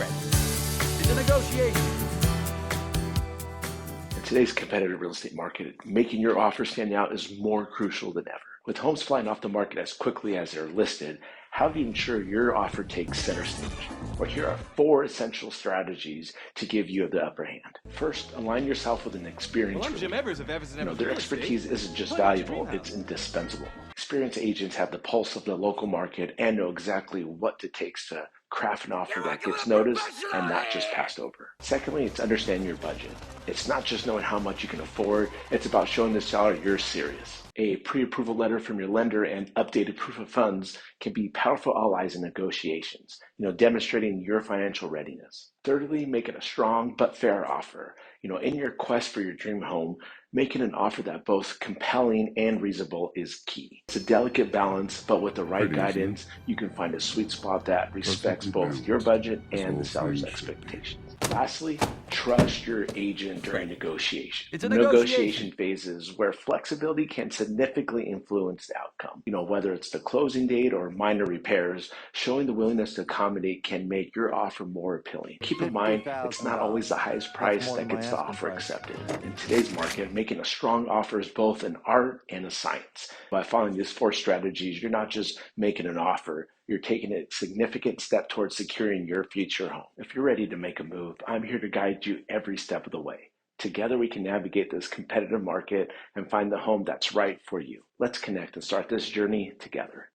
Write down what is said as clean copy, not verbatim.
ready. It's a negotiation. In today's competitive real estate market, making your offer stand out is more crucial than ever. With homes flying off the market as quickly as they're listed, how do you ensure your offer takes center stage? Well, here are 4 essential strategies to give you the upper hand. First, align yourself with an experienced Well, I'm Jim Evers of Evers and Evers Their Real Estate. expertise isn't just What about your valuable, dream it's house? indispensable. Experienced agents have the pulse of the local market and know exactly what it takes to craft an offer that gets noticed and not just passed over. Secondly, it's understanding your budget. It's not just knowing how much you can afford, it's about showing the seller you're serious. A pre-approval letter from your lender and updated proof of funds can be powerful allies in negotiations, demonstrating your financial readiness. Thirdly, making a strong but fair offer. In your quest for your dream home, making an offer that both compelling and reasonable is key. It's a delicate balance, but with the right guidance, you can find a sweet spot that respects both your budget and the seller's expectations. Lastly, trust your agent during negotiation. It's a Negotiation phases where flexibility can significantly influence the outcome. Whether it's the closing date or minor repairs, showing the willingness to accommodate can make your offer more appealing. Keep in mind, it's not always the highest price that gets the offer accepted. In today's market, making a strong offer is both an art and a science. By following these 4 strategies, you're not just making an offer, you're taking a significant step towards securing your future home. If you're ready to make a move, I'm here to guide you every step of the way. Together we can navigate this competitive market and find the home that's right for you. Let's connect and start this journey together.